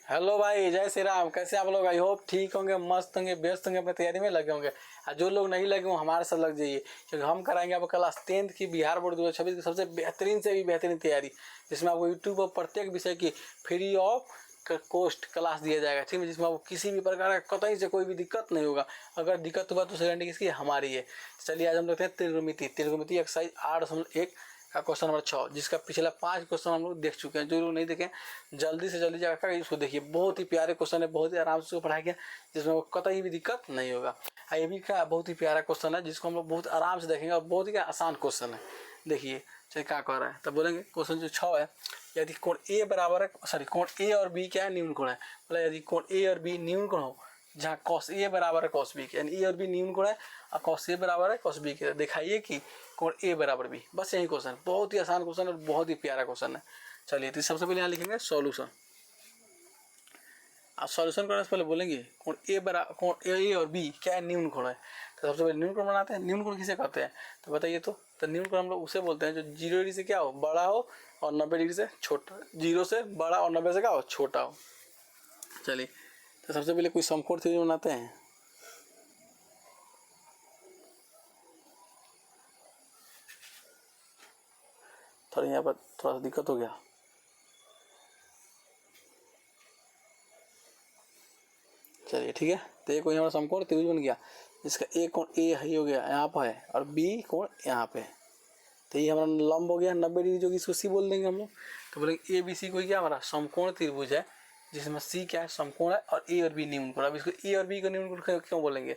Hello भाई, जय श्री राम। कैसे आप लोग? आई होप ठीक होंगे, मस्त होंगे, व्यस्त होंगे, अपनी तैयारी में लगे होंगे। और जो लोग नहीं लगे हों हमारे साथ लग जाइए, क्योंकि हम कराएंगे आपको क्लास 10th की बिहार बोर्ड 2026 की सबसे बेहतरीन से भी बेहतरीन तैयारी, जिसमें आपको यूट्यूब पर प्रत्येक विषय की फ्री ऑफ कॉस्ट क्लास दिया जाएगा। ठीक है, जिसमें आपको किसी भी प्रकार का कतई से कोई भी दिक्कत नहीं होगा। अगर दिक्कत हुआ तो गारंटी किसकी? हमारी है। चलिए आज हम देखते हैं त्रिकोणमिति एक्सरसाइज 8.1 का क्वेश्चन नंबर 6, जिसका पिछला 5 क्वेश्चन हम लोग देख चुके हैं। जो लोग नहीं देखें जल्दी से जल्दी जाकर इसको देखिए। बहुत ही प्यारे क्वेश्चन है, बहुत ही आराम से पढ़ाया गया, जिसमें कतई भी दिक्कत नहीं होगा। ये भी का बहुत ही प्यारा क्वेश्चन है, जिसको हम लोग बहुत आराम से देखेंगे और बहुत ही आसान क्वेश्चन है। देखिए चलिए क्या कह रहा है, तब बोलेंगे क्वेश्चन जो 6 है। यदि कोण ए बराबर है, सॉरी कोण ए और बी क्या है? न्यून कोण है। मतलब यदि कोण ए और बी न्यून कोण हो, जहाँ कॉस ए बराबर है कॉस बी के, यानी ए और बी न्यून कोण है और कॉस ए बराबर है कॉस बी के, दिखाइए कि कोण ए बराबर बी। बस यही क्वेश्चन, बहुत ही आसान क्वेश्चन और बहुत ही प्यारा क्वेश्चन है। चलिए तो सबसे पहले यहाँ लिखेंगे सॉल्यूशन। आप सॉल्यूशन करने से पहले बोलेंगे कोण ए और बी क्या है? न्यून कोण है। तो सबसे पहले न्यून कोण बनाते हैं। न्यून कोण किसे कहते हैं तो बताइए। तो न्यून कोण हम लोग उसे बोलते हैं जो 0 डिग्री से क्या हो? बड़ा हो और 90 डिग्री से छोटा। 0 से बड़ा और 90 से क्या हो? छोटा हो। चलिए तो सबसे पहले कोई समकोण थ्योरी बनाते हैं। थोड़ा यहाँ पर थोड़ा सा दिक्कत हो गया। चलिए ठीक है, तो ये कोई हमारा समकोण त्रिभुज बन गया, जिसका ए कोण ए ही हो गया यहाँ पर है और बी कोण यहाँ पे। तो ये हमारा लंब हो गया 90 डिग्री, जो कि इसको सी बोल देंगे हम लोग। तो बोलेंगे ए बी सी कोई क्या हमारा समकोण त्रिभुज है, जिसमें सी क्या है? समकोण है और ए और बी न्यून कोण। अब इसको ए और बी को न्यून कोण क्यों बोलेंगे?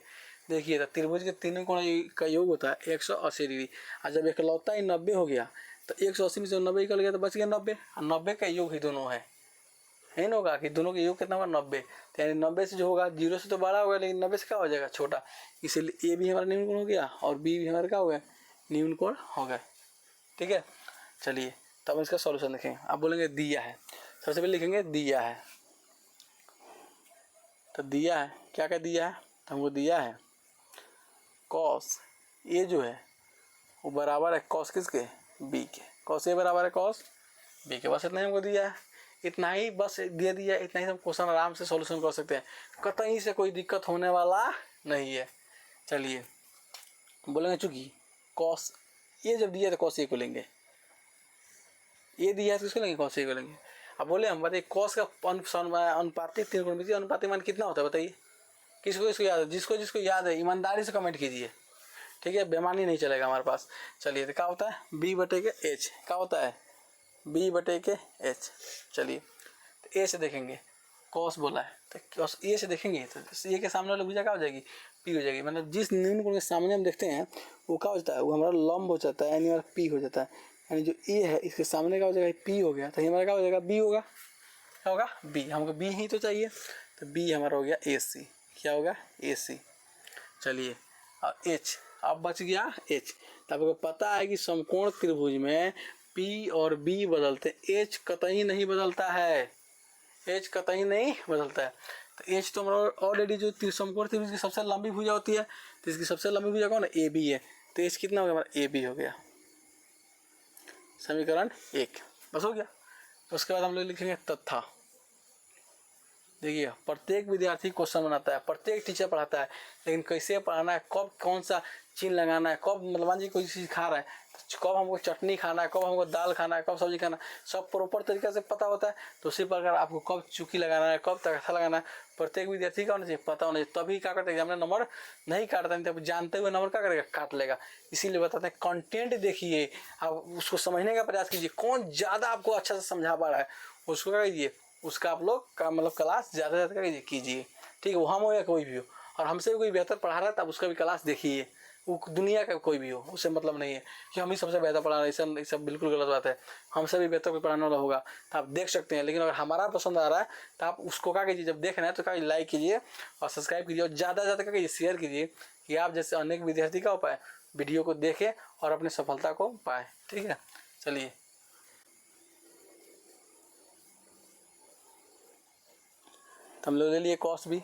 देखिए, तो त्रिभुज के तीनों कोण का योग होता है 180 डिग्री। और जब इकलौता ही 90 हो गया, तो 180 में से 90 निकल गया तो बच गया 90, और 90 का योग ही दोनों है ना होगा कि दोनों के योग कितना होगा? 90। तो यानी 90 से जो होगा 0 से तो बड़ा होगा, लेकिन 90 से क्या हो जाएगा? छोटा। इसीलिए ए भी हमारा न्यून कोण हो गया और बी भी हमारा क्या हो गया? न्यून कोण हो गया। ठीक है, चलिए तब इसका सॉल्यूशन देखेंगे। आप बोलेंगे दिया है, सबसे पहले लिखेंगे दिया है। तो दिया है, क्या क्या दिया है? तो हमको दिया है कॉस ए जो है वो बराबर है कॉस किसके? बी के। कॉस ए बराबर है कॉस बी के। बस इतना ही हमको दिया है, इतना ही बस दे दिया। इतना ही हम क्वेश्चन आराम से सॉल्यूशन कर सकते हैं, कतई से कोई दिक्कत होने वाला नहीं है। चलिए बोलेंगे चूंकि कॉस ये जब दिया तो कॉस ए को लेंगे, ये दिया है तो इसको लेंगे, कॉस ए को लेंगे। अब बोले हम बताइए कॉस का अनुपातिक त्रिकोणमितीय अनुपातिक मान कितना होता है बताइए। किसको किसको याद है? जिसको जिसको याद है ईमानदारी से कमेंट कीजिए। ठीक है, बेमानी नहीं चलेगा हमारे पास। चलिए तो क्या होता है? बी बटे के एच। क्या होता है? बी बटे के एच। चलिए तो ए से देखेंगे, कॉस बोला है तो कॉस ए से देखेंगे तो ए के सामने वाली भुजा क्या हो जाएगी? पी हो जाएगी। मतलब जिस न्यून कोण के सामने हम देखते हैं वो क्या हो जाता है? वो हमारा लंब हो जाता है, यानी हमारा पी हो जाता है। यानी जो ए है इसके सामने क्या हो जाएगा? पी हो गया। तो हमारा क्या हो जाएगा? बी होगा। क्या होगा? बी। हमको बी ही तो चाहिए, तो बी हमारा हो गया ए सी। क्या होगा? ए सी। चलिए और एच, अब बच गया एच। तो आपको पता है कि समकोण त्रिभुज में पी और बी बदलते, एच कतई नहीं बदलता है। एच कतई नहीं बदलता है। तो एच तो हमारा ऑलरेडी जो समकोण त्रिभुज की सबसे लंबी भुजा होती है, तो इसकी सबसे लंबी भुजा कौन है? ए बी है। तो एच कितना हो गया हमारा? ए बी हो गया। समीकरण 1 बस हो गया। तो उसके बाद हम लोग लिखेंगे तथा। देखिए प्रत्येक विद्यार्थी क्वेश्चन बनाता है, प्रत्येक टीचर पढ़ाता है, लेकिन कैसे पढ़ाना है, कब कौन सा चिन्ह लगाना है, कब मतलब मान लीजिए कोई चीज़ खा रहा है तो कब हमको चटनी खाना है, कब हमको दाल खाना है, कब सब्जी खाना है, सब प्रॉपर तरीके से पता होता है। तो उसी प्रकार आपको कब चुकी लगाना है, कब तकथा लगाना है, प्रत्येक विद्यार्थी का होना चाहिए, पता होना चाहिए। तभी क्या करते हैं एग्जाम में नंबर नहीं काटता, नहीं तो जानते हुए नंबर क्या करेगा? काट लेगा। इसीलिए बताते हैं कंटेंट देखिए, आप उसको समझने का प्रयास कीजिए। कौन ज़्यादा आपको अच्छा से समझा पा रहा है उसको क्या कीजिए, उसका आप लोग का मतलब क्लास ज़्यादा से ज़्यादा कीजिए। ठीक है, वो हम हो या कोई भी हो, और हमसे भी कोई बेहतर पढ़ा रहा है तब उसका भी क्लास देखिए। वो दुनिया का कोई भी हो, उससे मतलब नहीं है कि हम ही सबसे बेहतर पढ़ा रहे हैं। ये सब बिल्कुल गलत बात है। हमसे भी बेहतर कोई पढ़ाने वाला होगा तो आप देख सकते हैं, लेकिन अगर हमारा पसंद आ रहा है तो आप उसको क्या कीजिए, जब देख रहे हैं तो क्या लाइक कीजिए और सब्सक्राइब कीजिए, और ज़्यादा से ज़्यादा क्या कीजिए, शेयर कीजिए, कि आप जैसे अनेक विद्यार्थी का हो पाए वीडियो को देखें और अपनी सफलता को पाए। ठीक है, चलिए तो हम लोग ले लिए कॉस बी।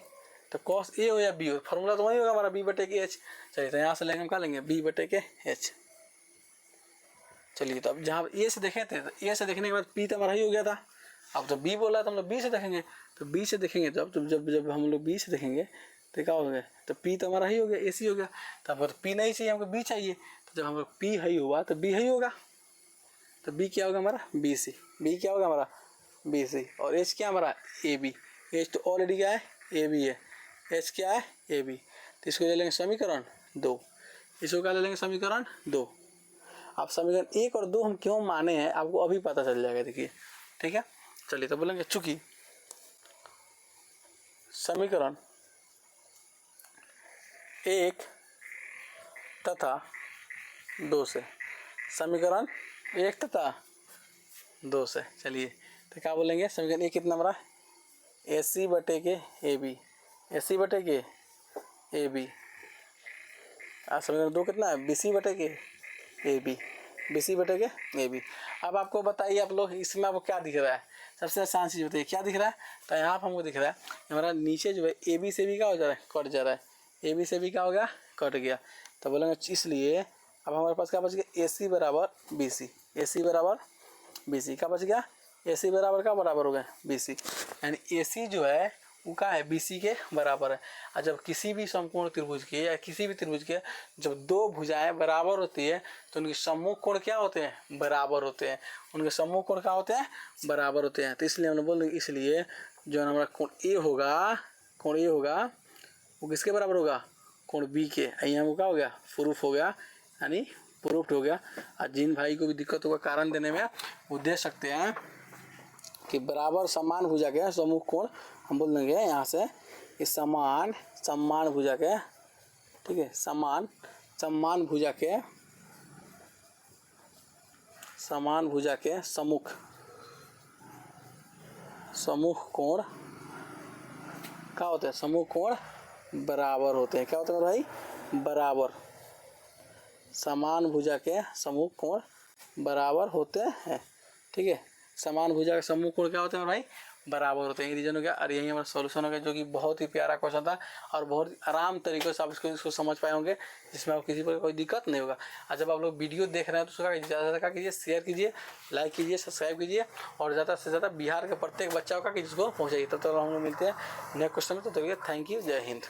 तो कॉस ए हो या बी हो, फॉर्मूला तो वही होगा हमारा बी बटे के एच। चलिए तो यहाँ से लेंगे हम क्या लेंगे? बी बटे के एच। चलिए तो अब जहाँ ए से देखे थे तो ए से देखने के बाद पी तो हमारा ही हो गया था, अब तो बी बोला तो हम लोग बी से देखेंगे, तो बी से देखेंगे तो अब जब जब हम लोग बी से देखेंगे तो क्या हो गया, तो पी तो हमारा ही हो गया, ए सी हो गया। तो अब पी नहीं चाहिए हमको, बी चाहिए, तो जब हम लोग पी ही हुआ तो बी ही होगा, तो बी क्या होगा हमारा, बी सी। बी क्या होगा हमारा, बी सी। और एच क्या हमारा, ए बी। एच तो ऑलरेडी क्या है, ए बी है। एच क्या है, ए बी। तो इसको ले लेंगे समीकरण 2, इसको क्या ले लेंगे, समीकरण 2। अब समीकरण 1 और 2 हम क्यों माने हैं आपको अभी पता चल जाएगा, देखिए, ठीक है। चलिए तो बोलेंगे चूंकि समीकरण 1 तथा 2 से, समीकरण 1 तथा 2 से, चलिए तो क्या बोलेंगे, समीकरण 1 कितना हमारा, ए सी बटे के ए बी, ए सी बटे के ए बी। समीकरण 2 कितना है, बी सी बटे के ए बी, बी सी बटे के ए बी। अब आपको बताइए आप लोग, इसमें आपको क्या दिख रहा है, सबसे आसान चीज़ बताइए क्या दिख रहा है। तो यहाँ पर हमको दिख रहा है हमारा नीचे जो है ए बी से भी क्या हो जा रहा है, कट जा रहा है, ए बी से भी क्या हो गया, कट गया। तो बोलेंगे इसलिए अब हमारे पास क्या बच गया, ए सी बराबर बी सी, ए सी बराबर बी सी। क्या बच गया, ए सी बराबर का बराबर हो गया बी सी, यानी ए सी जो है वो क्या है, बी सी के बराबर है। और जब किसी भी समकोण त्रिभुज के या किसी भी त्रिभुज के जब दो भुजाएं बराबर होती है तो उनके सम्मुख कोण क्या होते हैं, बराबर होते हैं। उनके सम्मुख कोण क्या होते हैं, बराबर होते हैं। तो इसलिए हमने बोल, इसलिए जो हमारा कोण ए होगा, कोण ए होगा वो किसके बराबर होगा, कोण बी के। यहाँ वो क्या हो गया, प्रूफ हो गया, यानी प्रूफ हो गया। और जिन भाई को भी दिक्कत होगा कारण देने में वो दे सकते हैं कि बराबर समान भुजा के सम्मुख कोण हम बोल देंगे यहाँ से कि समान भुजा के, ठीक है, समान भुजा के सम्मुख कोण क्या होते हैं, सम्मुख कोण बराबर होते हैं। क्या होते हैं भाई, बराबर। समान भुजा के सम्मुख कोण बराबर होते हैं, ठीक है। समान भुजा के सम्मुख कोण क्या होते हैं भाई, बराबर होते हैं। ये रीजन हो गया। और यही हमारा सॉल्यूशन हो गया, जो कि बहुत ही प्यारा क्वेश्चन था और बहुत ही आराम तरीके से आप इसको समझ पाए होंगे, जिसमें आपको किसी पर कोई दिक्कत नहीं होगा। और जब आप लोग वीडियो देख रहे हैं तो उसका ज़्यादा से ज़्यादा कीजिए, शेयर कीजिए, लाइक कीजिए, सब्सक्राइब कीजिए और ज़्यादा से ज़्यादा बिहार के प्रत्येक बच्चा का कि जिसको पहुँचाइए। तब तक हम लोग मिलते हैं नेक्स्ट क्वेश्चन में। तो थैंक यू, जय हिंद।